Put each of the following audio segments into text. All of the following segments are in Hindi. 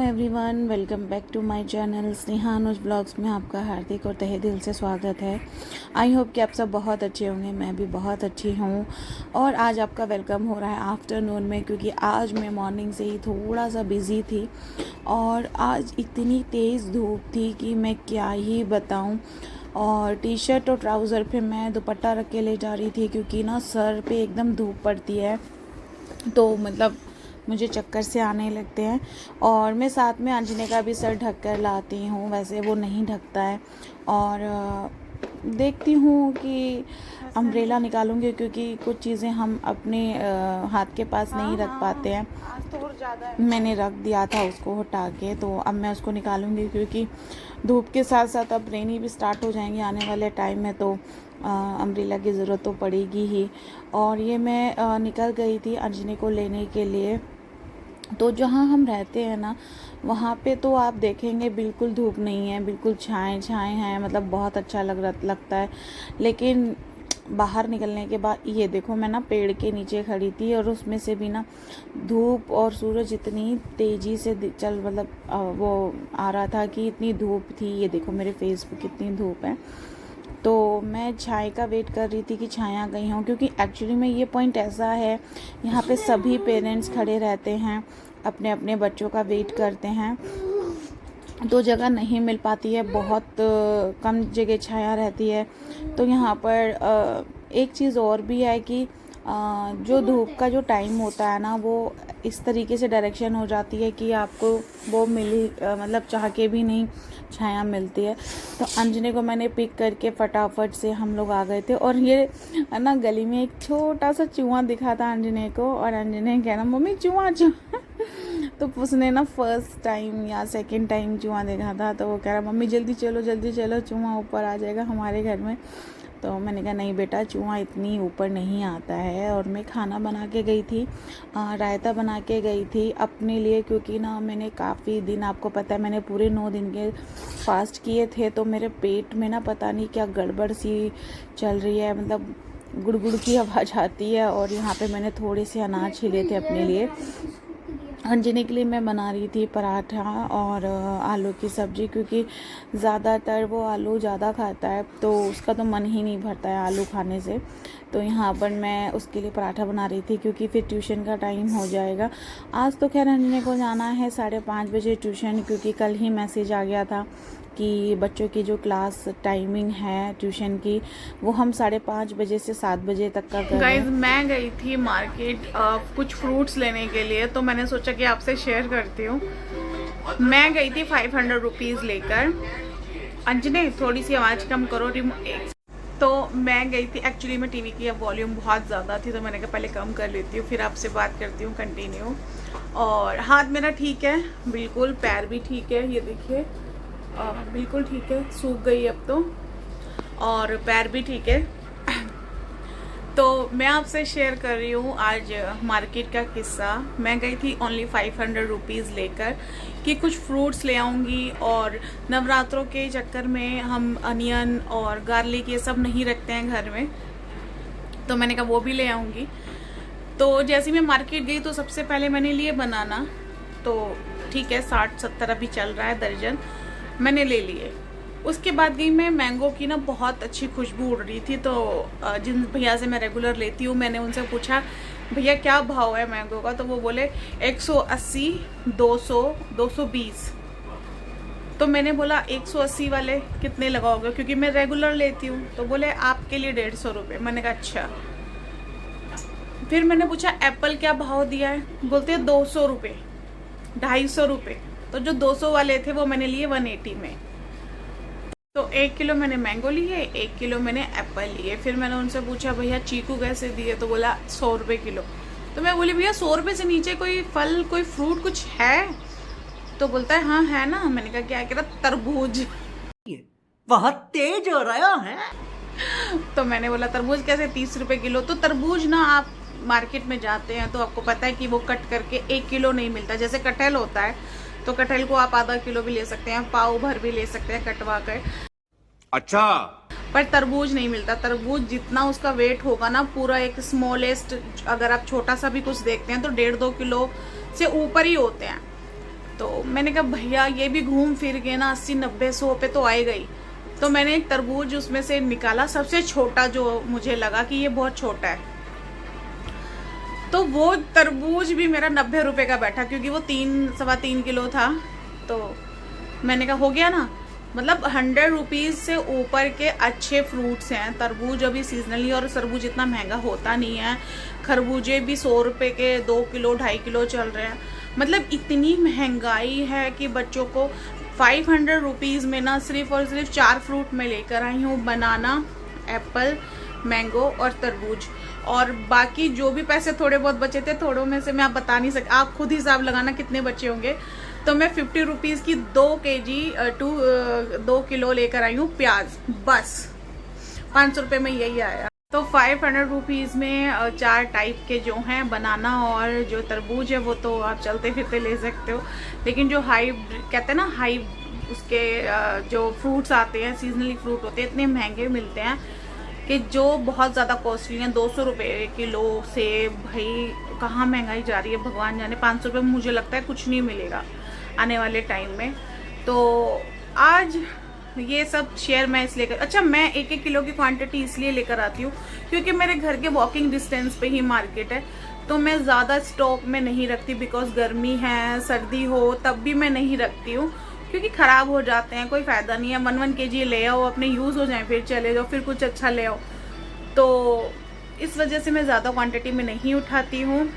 Everyone, welcome back to my channel Sneha Anuj vlogs में आपका हार्दिक और तहे दिल से स्वागत है। आई होप कि आप सब बहुत अच्छे होंगे। मैं भी बहुत अच्छी हूँ। और आज आपका वेलकम हो रहा है आफ्टरनून में, क्योंकि आज मैं मॉर्निंग से ही थोड़ा सा बिज़ी थी और आज इतनी तेज़ धूप थी कि मैं क्या ही बताऊँ। और टी शर्ट और ट्राउज़र पे मैं दुपट्टा रख के ले जा रही थी, क्योंकि ना सर पे एकदम धूप पड़ती है तो मतलब मुझे चक्कर से आने लगते हैं। और मैं साथ में अंजने का भी सर ढक कर लाती हूँ, वैसे वो नहीं ढकता है। और देखती हूँ कि अम्ब्रेला निकालूंगी, क्योंकि कुछ चीज़ें हम अपने हाथ के पास नहीं रख पाते हैं। आज तो और ज़्यादा है। मैंने रख दिया था उसको हटा के, तो अब मैं उसको निकालूंगी, क्योंकि धूप के साथ साथ अब रेनी भी स्टार्ट हो जाएंगे आने वाले टाइम में, तो अम्ब्रेला की ज़रूरत तो पड़ेगी ही। और ये मैं निकल गई थी अंजनी को लेने के लिए। तो जहाँ हम रहते हैं ना, वहाँ पे तो आप देखेंगे बिल्कुल धूप नहीं है, बिल्कुल छाएँ छाएँ हैं, मतलब बहुत अच्छा लगता है। लेकिन बाहर निकलने के बाद ये देखो, मैं ना पेड़ के नीचे खड़ी थी और उसमें से भी ना धूप और सूरज इतनी तेज़ी से वो आ रहा था कि इतनी धूप थी। ये देखो मेरे फेस पे कितनी धूप है। तो मैं छाया का वेट कर रही थी कि छाया गई हूँ, क्योंकि एक्चुअली में ये पॉइंट ऐसा है, यहाँ पे सभी पेरेंट्स खड़े रहते हैं, अपने अपने बच्चों का वेट करते हैं, तो जगह नहीं मिल पाती है, बहुत कम जगह छाया रहती है। तो यहाँ पर एक चीज़ और भी है कि जो धूप का जो टाइम होता है ना, वो इस तरीके से डायरेक्शन हो जाती है कि आपको वो मतलब चाह के भी नहीं छाया मिलती है। तो अंजनी को मैंने पिक करके फटाफट से हम लोग आ गए थे। और ये ना गली में एक छोटा सा चूहा दिखा था अंजनी को, और अंजनी कह रहा मम्मी चूहा चूहा तो उसने ना फर्स्ट टाइम या सेकंड टाइम चूहा देखा था, तो वो कह रहा मम्मी जल्दी चलो चूहा ऊपर आ जाएगा हमारे घर में। तो मैंने कहा नहीं बेटा, चूहा इतनी ऊपर नहीं आता है। और मैं खाना बना के गई थी, रायता बना के गई थी अपने लिए, क्योंकि ना मैंने काफ़ी दिन, आपको पता है मैंने पूरे 9 दिन के फास्ट किए थे, तो मेरे पेट में ना पता नहीं क्या गड़बड़ सी चल रही है, मतलब गुड़गुड़ की आवाज़ आती है। और यहाँ पे मैंने थोड़े से अनाज छिले थे अपने लिए। अंजनी के लिए मैं बना रही थी पराठा और आलू की सब्ज़ी, क्योंकि ज़्यादातर वो आलू ज़्यादा खाता है, तो उसका तो मन ही नहीं भरता है आलू खाने से। तो यहाँ पर मैं उसके लिए पराठा बना रही थी, क्योंकि फिर ट्यूशन का टाइम हो जाएगा। आज तो खैर अंजनी को जाना है 5:30 बजे ट्यूशन, क्योंकि कल ही मैसेज आ गया था कि बच्चों की जो क्लास टाइमिंग है ट्यूशन की, वो हम 5:30 बजे से 7 बजे तक का कर रहे हैं। मैं गई थी मार्केट कुछ फ्रूट्स लेने के लिए, तो मैंने सोचा कि आपसे शेयर करती हूँ। मैं गई थी 500 रुपीज़ लेकर। अंजनी थोड़ी सी आवाज़ कम करो। तो मैं गई थी, एक्चुअली में टीवी की वॉल्यूम बहुत ज़्यादा थी, तो मैंने कहा पहले कम कर लेती हूँ, फिर आपसे बात करती हूँ कंटिन्यू। और हाथ मेरा ठीक है बिल्कुल, पैर भी ठीक है, ये देखिए बिल्कुल ठीक है, सूख गई अब तो, और पैर भी ठीक है। तो मैं आपसे शेयर कर रही हूँ आज मार्केट का किस्सा। मैं गई थी ओनली 500 रुपीज़ लेकर कि कुछ फ्रूट्स ले आऊँगी, और नवरात्रों के चक्कर में हम अनियन और गार्लिक ये सब नहीं रखते हैं घर में, तो मैंने कहा वो भी ले आऊँगी। तो जैसे मैं मार्केट गई तो सबसे पहले मैंने लिए बनाना, तो ठीक है 60-70 अभी चल रहा है दर्जन, मैंने ले लिए। उसके बाद गई मैं, मैंगो की ना बहुत अच्छी खुशबू उड़ रही थी, तो जिन भैया से मैं रेगुलर लेती हूँ, मैंने उनसे पूछा भैया क्या भाव है मैंगो का, तो वो बोले 180, 200, 220। तो मैंने बोला 180 वाले कितने लगाओगे, क्योंकि मैं रेगुलर लेती हूँ, तो बोले आपके लिए 150 रुपये। मैंने कहा अच्छा। फिर मैंने पूछा एप्पल क्या भाव दिया है, बोलते हैं 200 रुपये, 250 रुपये। तो जो 200 वाले थे वो मैंने लिए 180 में। तो 1 किलो मैंने मैंगो लिए, 1 किलो मैंने एप्पल लिए। फिर मैंने उनसे पूछा भैया चीकू कैसे दिए, तो बोला 100 रुपये किलो। तो मैं बोली भैया 100 रुपये से नीचे कोई फल कोई फ्रूट कुछ है, तो बोलता है हाँ है ना। मैंने कहा क्या, कह रहा तरबूज। बहुत तेज हो रहा है। तो मैंने बोला तरबूज कैसे 30 रुपये किलो। तो तरबूज ना आप मार्केट में जाते हैं तो आपको पता है कि वो कट करके 1 किलो नहीं मिलता। जैसे कटहल होता है तो कटहल को आप आधा किलो भी ले सकते हैं, पाव भर भी ले सकते हैं कटवा कर। अच्छा, पर तरबूज नहीं मिलता। तरबूज जितना उसका वेट होगा ना, पूरा एक स्मॉलेस्ट, अगर आप छोटा सा भी कुछ देखते हैं तो 1.5-2 किलो से ऊपर ही होते हैं। तो मैंने कहा भैया ये भी घूम फिर के ना 80-90-100 पे तो आएगा ही। तो मैंने एक तरबूज उसमें से निकाला, सबसे छोटा जो मुझे लगा कि ये बहुत छोटा है, तो वो तरबूज भी मेरा 90 रुपए का बैठा, क्योंकि वो 3-3.25 किलो था। तो मैंने कहा हो गया ना, मतलब 100 रुपीज से ऊपर के अच्छे फ्रूट्स हैं। तरबूज अभी सीजनली, और तरबूज इतना महंगा होता नहीं है। खरबूजे भी 100 रुपए के 2 किलो 2.5 किलो चल रहे हैं। मतलब इतनी महंगाई है कि बच्चों को 500 रुपीज में ना सिर्फ और सिर्फ 4 फ्रूट में लेकर आई हूँ, बनाना, एप्पल, मैंगो और तरबूज। और बाकी जो भी पैसे थोड़े बहुत बचे थे, थोड़ों में से मैं आप बता नहीं सकती, आप खुद हिसाब लगाना कितने बचे होंगे। तो मैं 50 रुपीज की 2 किलो लेकर आई हूँ प्याज, बस 500 रुपये में यही आया। तो 500 रुपीज में 4 टाइप के जो हैं, बनाना और जो तरबूज है वो तो आप चलते फिरते ले सकते हो। लेकिन जो हाई कहते हैं ना, हाई उसके जो फ्रूट्स आते हैं, सीजनली फ्रूट होते हैं, इतने महंगे मिलते हैं कि जो बहुत ज़्यादा कॉस्टली हैं। 200 रुपये किलो से भाई कहाँ महंगाई जा रही है भगवान जाने। 500 रुपये में मुझे लगता है कुछ नहीं मिलेगा आने वाले टाइम में। तो आज ये सब शेयर मैं इसलिए अच्छा, मैं 1-1 किलो की क्वांटिटी इसलिए लेकर आती हूँ क्योंकि मेरे घर के वॉकिंग डिस्टेंस पे ही मार्केट है। तो मैं ज़्यादा स्टॉक में नहीं रखती, बिकॉज गर्मी है, सर्दी हो तब भी मैं नहीं रखती हूँ, क्योंकि ख़राब हो जाते हैं, कोई फ़ायदा नहीं है। 1-1 kg ले आओ, अपने यूज़ हो जाए, फिर चले जाओ, फिर कुछ अच्छा ले आओ। तो इस वजह से मैं ज़्यादा क्वांटिटी में नहीं उठाती हूँ।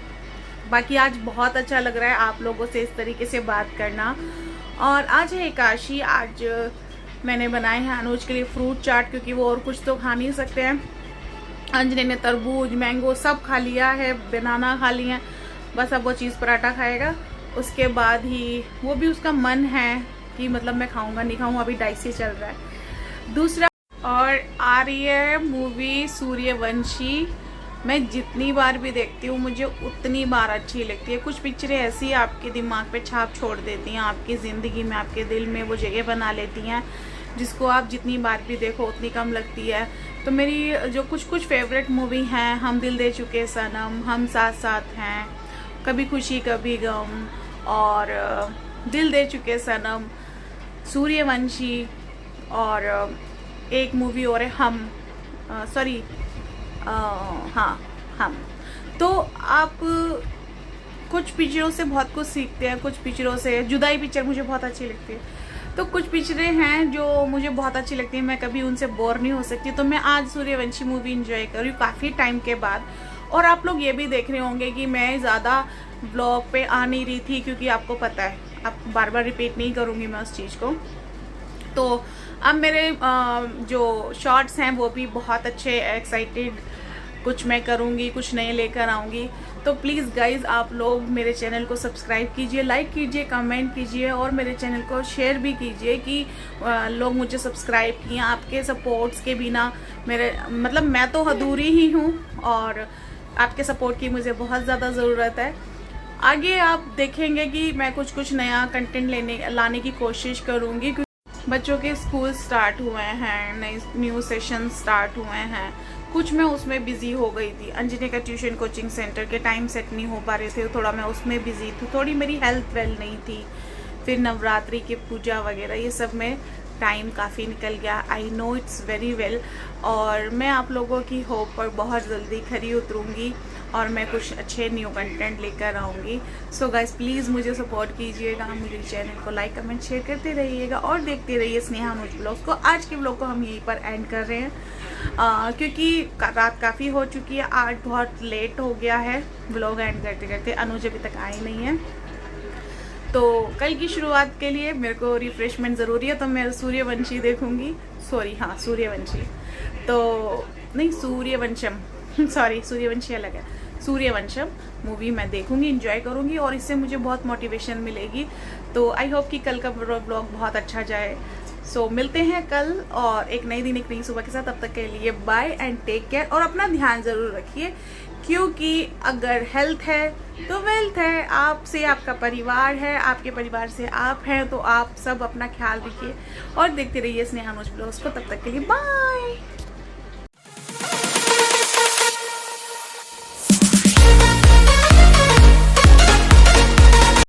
बाकी आज बहुत अच्छा लग रहा है आप लोगों से इस तरीके से बात करना। और आज है एकादशी, आज मैंने बनाए हैं अनुज के लिए फ्रूट चाट, क्योंकि वो और कुछ तो खा नहीं सकते हैं। अंजलि ने तरबूज, मैंगो सब खा लिया है, बनाना खा लिया है, बस अब वो चीज़ पराठा खाएगा। उसके बाद ही वो भी उसका मन है कि मतलब मैं खाऊंगा नहीं खाऊंगा, अभी डाइसी चल रहा है। दूसरा और आ रही है मूवी सूर्यवंशी। मैं जितनी बार भी देखती हूँ मुझे उतनी बार अच्छी लगती है। कुछ पिक्चरें ऐसी आपके दिमाग पे छाप छोड़ देती हैं, आपकी ज़िंदगी में, आपके दिल में वो जगह बना लेती हैं, जिसको आप जितनी बार भी देखो उतनी कम लगती है। तो मेरी जो कुछ फेवरेट मूवी हैं, हम दिल दे चुके सनम, हम साथ साथ हैं, कभी खुशी कभी गम, और दिल दे चुके सनम, सूर्यवंशी, और एक मूवी और है हम, हम। तो आप कुछ पिक्चरों से बहुत कुछ सीखते हैं, कुछ पिक्चरों से, जुदाई पिक्चर मुझे बहुत अच्छी लगती है। तो कुछ पिक्चरें हैं जो मुझे बहुत अच्छी लगती है, मैं कभी उनसे बोर नहीं हो सकती। तो मैं आज सूर्यवंशी मूवी एंजॉय कर रही हूँ काफ़ी टाइम के बाद। और आप लोग ये भी देख रहे होंगे कि मैं ज़्यादा ब्लॉग पे आ नहीं रही थी, क्योंकि आपको पता है, अब बार बार रिपीट नहीं करूँगी मैं उस चीज़ को। तो अब मेरे जो शॉर्ट्स हैं वो भी बहुत अच्छे, एक्साइटेड, कुछ मैं करूँगी, कुछ नए लेकर आऊँगी। तो प्लीज़ गाइज़ आप लोग मेरे चैनल को सब्सक्राइब कीजिए, लाइक कीजिए, कमेंट कीजिए, और मेरे चैनल को शेयर भी कीजिए कि लोग मुझे सब्सक्राइब किए। आपके सपोर्ट्स के बिना मेरे मतलब मैं तो अधूरी ही हूँ, और आपके सपोर्ट की मुझे बहुत ज़्यादा ज़रूरत है। आगे आप देखेंगे कि मैं कुछ नया कंटेंट लाने की कोशिश करूँगी। बच्चों के स्कूल स्टार्ट हुए हैं, नए न्यू सेशन स्टार्ट हुए हैं, कुछ मैं उसमें बिजी हो गई थी। अंजनी का ट्यूशन कोचिंग सेंटर के टाइम सेट नहीं हो पा रहे थे, थोड़ा मैं उसमें बिजी थी, थोड़ी मेरी हेल्थ वेल नहीं थी, फिर नवरात्रि की पूजा वगैरह ये सब में टाइम काफ़ी निकल गया। I know it's very well. और मैं आप लोगों की होप पर बहुत जल्दी खरी उतरूँगी और मैं कुछ अच्छे न्यू कंटेंट लेकर आऊँगी। सो गाइस प्लीज़ मुझे सपोर्ट कीजिएगा, मुझे चैनल को लाइक कमेंट शेयर करते रहिएगा और देखते रहिए स्नेहा अनुज ब्लॉग्स को। आज के ब्लॉग को हम यहीं पर एंड कर रहे हैं, क्योंकि रात काफ़ी हो चुकी है, आज बहुत लेट हो गया है ब्लॉग एंड करते करते। अनुज अभी तक आई नहीं है, तो कल की शुरुआत के लिए मेरे को रिफ्रेशमेंट ज़रूरी है, तो मैं सूर्यवंशी देखूंगी। सूर्यवंशी तो नहीं, सूर्यवंशम सॉरी, सूर्यवंशी अलग है। सूर्यवंशम मूवी मैं देखूंगी, एंजॉय करूंगी और इससे मुझे बहुत मोटिवेशन मिलेगी। तो आई होप कि कल का ब्लॉग बहुत अच्छा जाए। सो मिलते हैं कल और एक नई दिन, एक नई सुबह के साथ। तब तक के लिए बाय एंड टेक केयर, और अपना ध्यान ज़रूर रखिए, क्योंकि अगर हेल्थ है तो वेल्थ है। आपसे आपका परिवार है, आपके परिवार से आप हैं, तो आप सब अपना ख्याल रखिए और देखते रहिए स्नेहा अनुज ब्लॉग्स को। तब तक के लिए बाय।